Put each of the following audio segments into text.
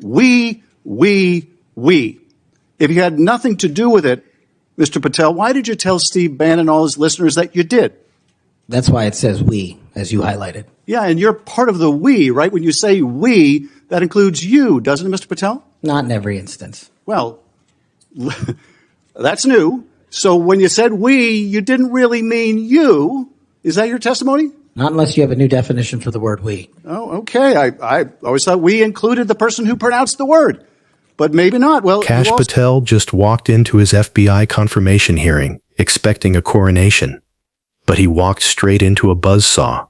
We. If you had nothing to do with it, Mr. Patel, why did you tell Steve Bannon and all his listeners that you did? That's why it says we, as you highlighted. Yeah, and you're part of the we, right? When you say we, that includes you, doesn't it, Mr. Patel? Not in every instance. Well, that's new. So when you said we, you didn't really mean you. Is that your testimony? Not unless you have a new definition for the word we. Oh, okay. I always thought we included the person who pronounced the word. But maybe not. Well, Kash Patel just walked into his FBI confirmation hearing, expecting a coronation. But he walked straight into a buzzsaw.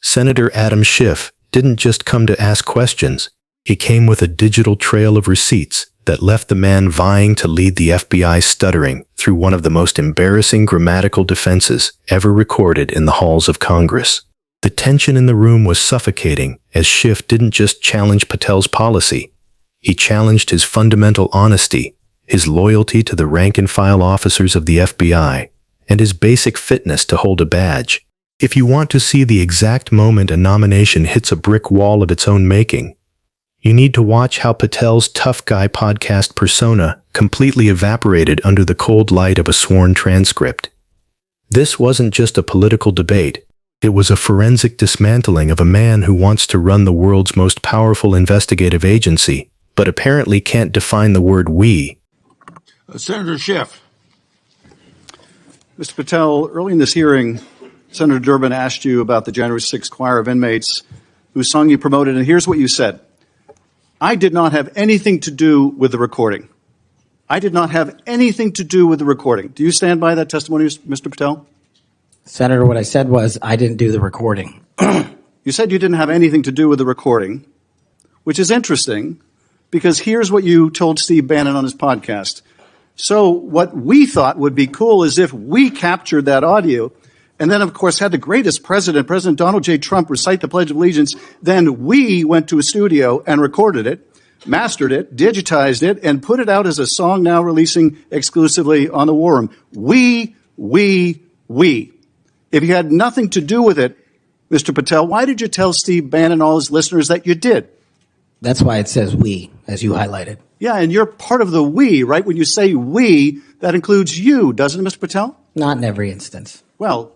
Senator Adam Schiff didn't just come to ask questions. He came with a digital trail of receipts that left the man vying to lead the FBI stuttering through one of the most embarrassing grammatical defenses ever recorded in the halls of Congress. The tension in the room was suffocating as Schiff didn't just challenge Patel's policy. He challenged his fundamental honesty, his loyalty to the rank-and-file officers of the FBI, and his basic fitness to hold a badge. If you want to see the exact moment a nomination hits a brick wall of its own making, you need to watch how Patel's tough guy podcast persona completely evaporated under the cold light of a sworn transcript. This wasn't just a political debate. It was a forensic dismantling of a man who wants to run the world's most powerful investigative agency, but apparently can't define the word we. Senator Schiff. Mr. Patel, early in this hearing, Senator Durbin asked you about the January 6th choir of inmates whose song you promoted, and here's what you said. I did not have anything to do with the recording. I did not have anything to do with the recording. Do you stand by that testimony, Mr. Patel? Senator, what I said was I didn't do the recording. You said you didn't have anything to do with the recording, which is interesting because here's what you told Steve Bannon on his podcast. So what we thought would be cool is if we captured that audio and then, of course, had the greatest president, President Donald J. Trump, recite the Pledge of Allegiance. Then we went to a studio and recorded it, mastered it, digitized it, and put it out as a song now releasing exclusively on the War Room. We. If you had nothing to do with it, Mr. Patel, why did you tell Steve Bannon and all his listeners that you did? That's why it says we, as you highlighted. Yeah, and you're part of the we, right? When you say we, that includes you, doesn't it, Mr. Patel? Not in every instance. Well,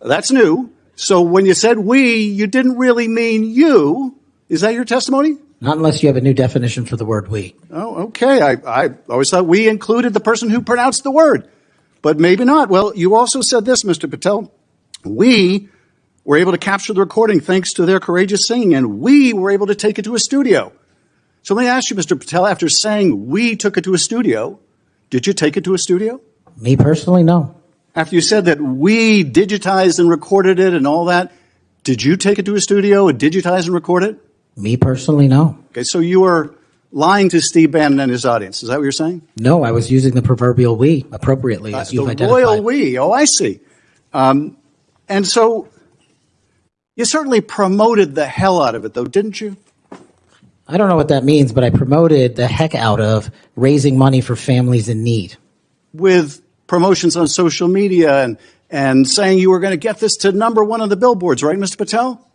that's new. So when you said we, you didn't really mean you. Is that your testimony? Not unless you have a new definition for the word we. Oh, okay. I always thought we included the person who pronounced the word, but maybe not. Well, you also said this, Mr. Patel. We were able to capture the recording thanks to their courageous singing, and we were able to take it to a studio. So let me ask you, Mr. Patel, after saying we took it to a studio, did you take it to a studio? Me personally, no. After you said that we digitized and recorded it and all that, did you take it to a studio and digitize and record it? Me personally, no. Okay, so you were lying to Steve Bannon and his audience. Is that what you're saying? No, I was using the proverbial we appropriately, as you've identified. The royal we. Oh, I see. And so you certainly promoted the hell out of it, though, didn't you? I don't know what that means, but I promoted the heck out of raising money for families in need. With promotions on social media and saying you were going to get this to number one on the billboards, right, Mr. Patel?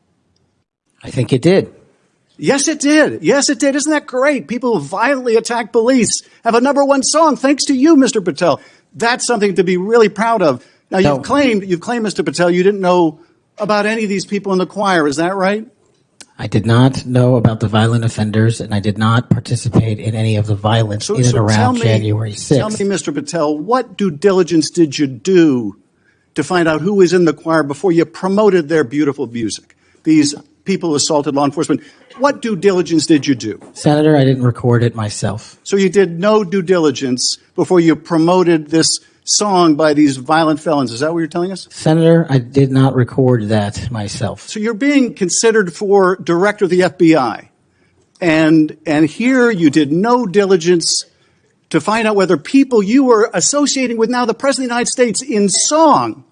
I think it did. Yes, it did. Yes, it did. Isn't that great? People who violently attack police have a number one song thanks to you, Mr. Patel. That's something to be really proud of. Now, you've claimed, Mr. Patel, you didn't know about any of these people in the choir. Is that right? I did not know about the violent offenders, and I did not participate in any of the violence in and around January 6th. Tell me, Mr. Patel, what due diligence did you do to find out who was in the choir before you promoted their beautiful music? These people assaulted law enforcement. What due diligence did you do? Senator, I didn't record it myself. So you did no due diligence before you promoted this song by these violent felons. Is that what you're telling us? Senator, I did not record that myself. So you're being considered for director of the FBI. And here you did no diligence to find out whether people you were associating with now the President of the United States in song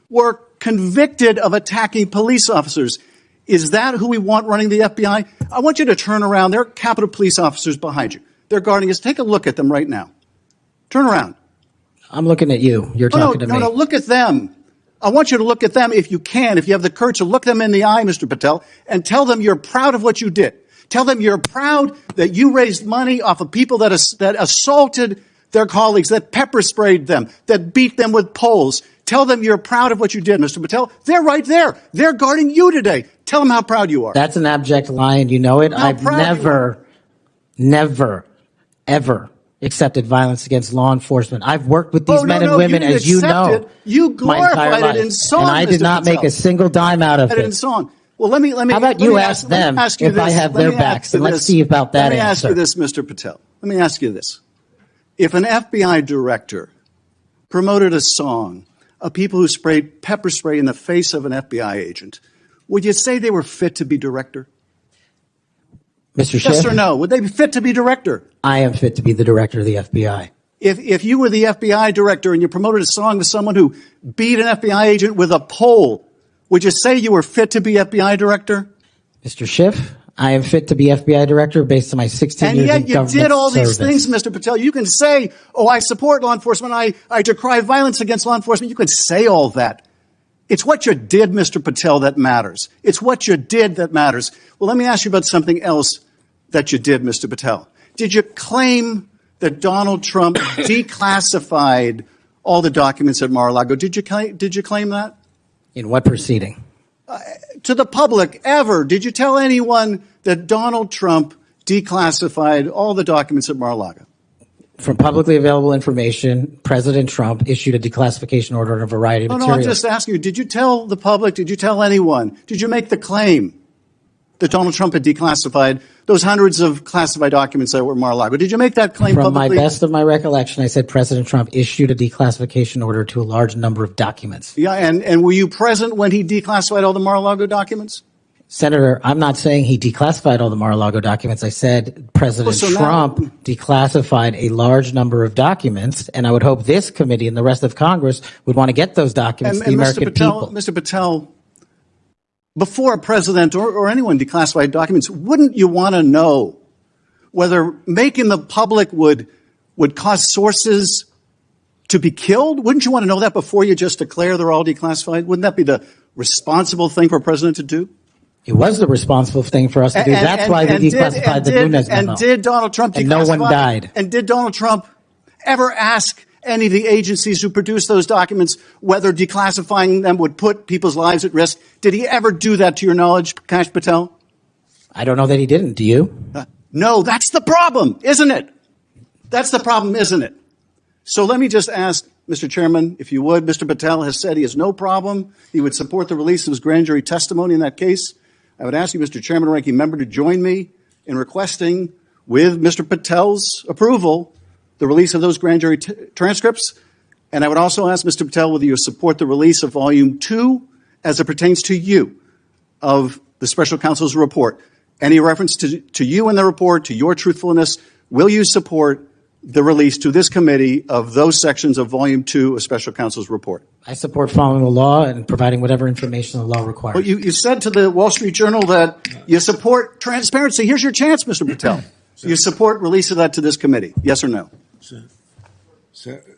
were convicted of attacking police officers. Is that who we want running the FBI? I want you to turn around. There are Capitol Police officers behind you. They're guarding us. Take a look at them right now. Turn around. I'm looking at you. You're talking to me. No, look at them. I want you to look at them if you can, if you have the courage to look them in the eye, Mr. Patel, and tell them you're proud of what you did. Tell them you're proud that you raised money off of people that assaulted their colleagues, that pepper sprayed them, that beat them with poles. Tell them you're proud of what you did, Mr. Patel. They're right there. They're guarding you today. Tell them how proud you are. That's an abject lie, and you know it. How I've proud you are. never, ever accepted violence against law enforcement. I've worked with these men and women, you as you know, it. You glorified it in song, and I did Mr. not Patel. make a single dime out of In it. song. Well, let me. How about you ask them if I have their backs, and let's see about that answer. Let me ask you this, Mr. Patel. Let me ask you this. If an FBI director promoted a song of people who sprayed pepper spray in the face of an FBI agent, would you say they were fit to be director? Mr. Schiff? Yes or no? Would they be fit to be director? I am fit to be the director of the FBI. If you were the FBI director and you promoted a song with someone who beat an FBI agent with a pole, would you say you were fit to be FBI director? Mr. Schiff, I am fit to be FBI director based on my 16 years in And yet government you did all these service. things, Mr. Patel. You can say, oh, I support law enforcement. I decry violence against law enforcement. You can say all that. It's what you did, Mr. Patel, that matters. It's what you did that matters. Well, let me ask you about something else that you did, Mr. Patel. Did you claim that Donald Trump declassified all the documents at Mar-a-Lago? Did you claim that? In what proceeding? To the public, ever. Did you tell anyone that Donald Trump declassified all the documents at Mar-a-Lago? From publicly available information, President Trump issued a declassification order on a variety of materials. No, I'm just asking you, did you tell the public, did you tell anyone, did you make the claim that Donald Trump had declassified those hundreds of classified documents that were at Mar-a-Lago? Did you make that claim From publicly? my best of my recollection, I said President Trump issued a declassification order to a large number of documents. Yeah, and were you present when he declassified all the Mar-a-Lago documents? Senator, I'm not saying he declassified all the Mar-a-Lago documents. I said President Trump declassified a large number of documents, and I would hope this committee and the rest of Congress would want to get those documents to the American people. Mr. Patel, before a president or anyone declassified documents, wouldn't you want to know whether making the public would cause sources to be killed? Wouldn't you want to know that before you just declare they're all declassified? Wouldn't that be the responsible thing for a president to do? It was the responsible thing for us to do. That's why we declassified the Nunes memo. And did Donald Trump declassify? And no one died. And did Donald Trump ever ask any of the agencies who produced those documents whether declassifying them would put people's lives at risk? Did he ever do that, to your knowledge, Kash Patel? I don't know that he didn't. Do you? No, that's the problem, isn't it? That's the problem, isn't it? So let me just ask, Mr. Chairman, if you would, Mr. Patel has said he has no problem. He would support the release of his grand jury testimony in that case. I would ask you, Mr. Chairman, ranking member, to join me in requesting, with Mr. Patel's approval, the release of those grand jury transcripts. And I would also ask Mr. Patel whether you support the release of Volume 2 as it pertains to you of the special counsel's report. Any reference to you in the report, to your truthfulness, will you support the release to this committee of those sections of Volume 2 of special counsel's report? I support following the law and providing whatever information the law requires. Well, you said to the Wall Street Journal that you support transparency. Here's your chance, Mr. Patel. You support release of that to this committee, yes or no?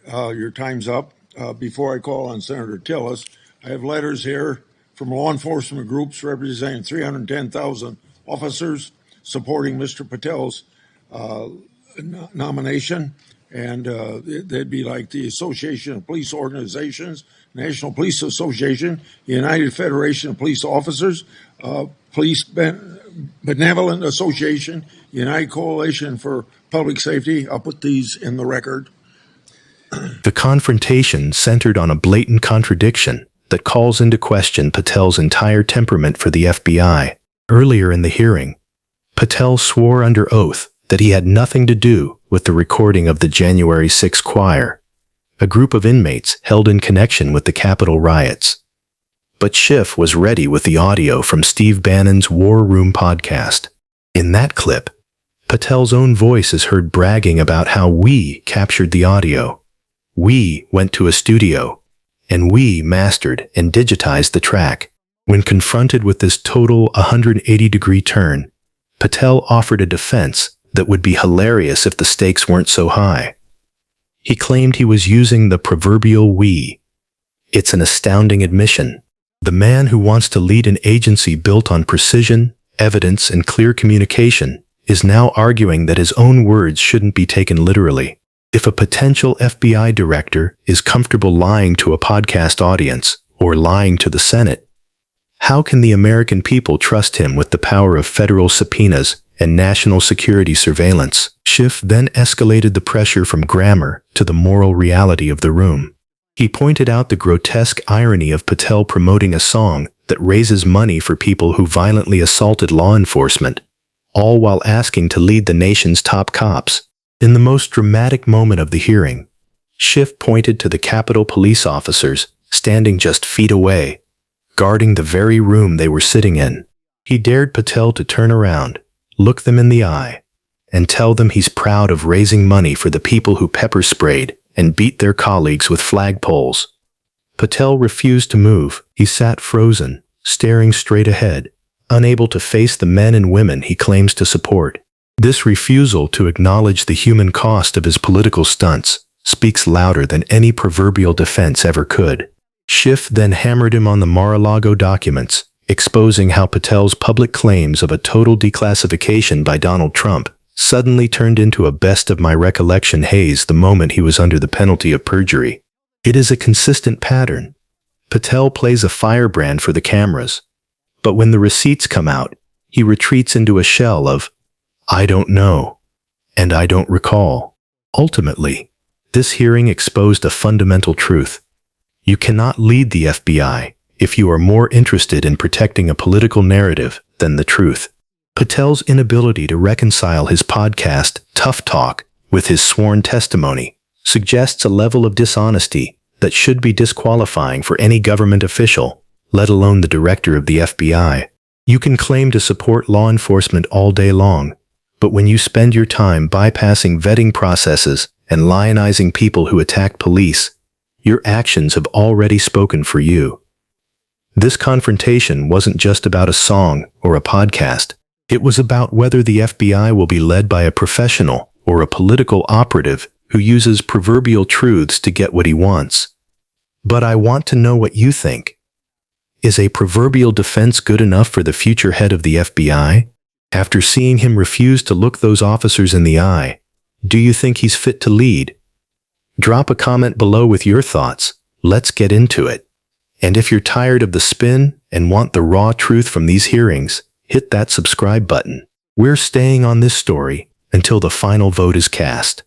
Your time's up. Before I call on Senator Tillis, I have letters here from law enforcement groups representing 310,000 officers supporting Mr. Patel's nomination, and they'd be like the Association of Police Organizations, National Police Association, United Federation of Police Officers, Police Benevolent Association, United Coalition for Public Safety. I'll put these in the record. The confrontation centered on a blatant contradiction that calls into question Patel's entire temperament for the FBI. Earlier in the hearing, Patel swore under oath that he had nothing to do with the recording of the January 6 choir, a group of inmates held in connection with the Capitol riots. But Schiff was ready with the audio from Steve Bannon's War Room podcast. In that clip, Patel's own voice is heard bragging about how we captured the audio. We went to a studio, and we mastered and digitized the track. When confronted with this total 180-degree turn, Patel offered a defense that would be hilarious if the stakes weren't so high. He claimed he was using the proverbial we. It's an astounding admission. The man who wants to lead an agency built on precision, evidence, and clear communication, is now arguing that his own words shouldn't be taken literally. If a potential FBI director is comfortable lying to a podcast audience or lying to the Senate, how can the American people trust him with the power of federal subpoenas and national security surveillance? Schiff then escalated the pressure from grammar to the moral reality of the room. He pointed out the grotesque irony of Patel promoting a song that raises money for people who violently assaulted law enforcement, all while asking to lead the nation's top cops. In the most dramatic moment of the hearing, Schiff pointed to the Capitol police officers standing just feet away, guarding the very room they were sitting in. He dared Patel to turn around, look them in the eye, and tell them he's proud of raising money for the people who pepper sprayed and beat their colleagues with flagpoles. Patel refused to move. He sat frozen, staring straight ahead, unable to face the men and women he claims to support. This refusal to acknowledge the human cost of his political stunts speaks louder than any proverbial defense ever could. Schiff then hammered him on the Mar-a-Lago documents, exposing how Patel's public claims of a total declassification by Donald Trump suddenly turned into a best of my recollection haze the moment he was under the penalty of perjury. It is a consistent pattern. Patel plays a firebrand for the cameras, but when the receipts come out, he retreats into a shell of, "I don't know," and "I don't recall." Ultimately, this hearing exposed a fundamental truth. You cannot lead the FBI if you are more interested in protecting a political narrative than the truth. Patel's inability to reconcile his podcast, Tough Talk, with his sworn testimony suggests a level of dishonesty that should be disqualifying for any government official, let alone the director of the FBI. You can claim to support law enforcement all day long, but when you spend your time bypassing vetting processes and lionizing people who attack police, your actions have already spoken for you. This confrontation wasn't just about a song or a podcast. It was about whether the FBI will be led by a professional or a political operative who uses proverbial truths to get what he wants. But I want to know what you think. Is a proverbial defense good enough for the future head of the FBI? After seeing him refuse to look those officers in the eye, do you think he's fit to lead? Drop a comment below with your thoughts. Let's get into it. And if you're tired of the spin and want the raw truth from these hearings, hit that subscribe button. We're staying on this story until the final vote is cast.